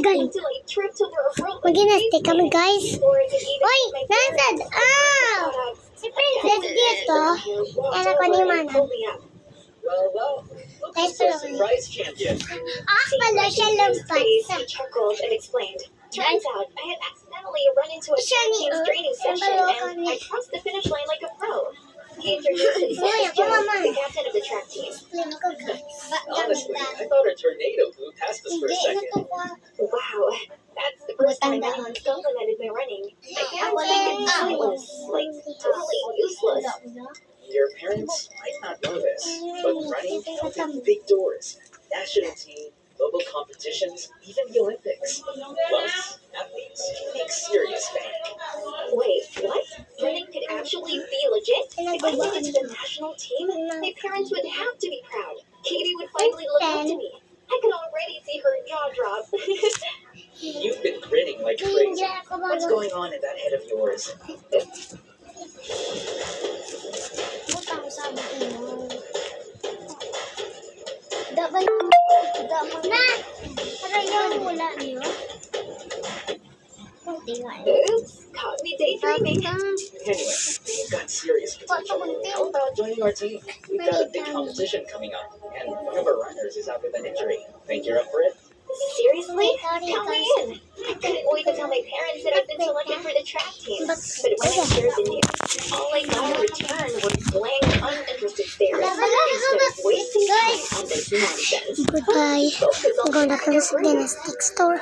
guys. Mag-ginastic kami, guys. Uy, nasad! Si Princess dito. Yan ako ni Mana. Guys, pala ko. Pala siya lumpat. Turns out I had accidentally run into a track team's training session and I crossed the finish line like a pro. He introduced himself as Joe, the captain of the track team. Honestly, I thought a tornado flew past us for a second. Wow, that's the first time anyone's complimented my running. My parents think it's pointless, like totally useless. Your parents might not know this, but running opens big doors. National team, global competitions, even the Olympics. Plus, athletes make serious bank. Wait, what? Running could actually be legit? If I made it to the national team, my parents would have to be proud. Katie would finally look up to me. I could already see her jaw drop. You've been grinning like crazy. What's going on in that head of yours? Oops, caught me daydreaming. Anyway, you've got serious potential. How about joining our team? We've got a big competition coming up, and one of our runners is out with an injury. Think you're up for it? Seriously? Count me in. I couldn't wait to tell my parents that I've been selected for the track team. But when I shared the news, all I got in return was blank, uninterested stares. Instead of wasting time on this nonsense. Goodbye. I'm gonna close the gymnastic store.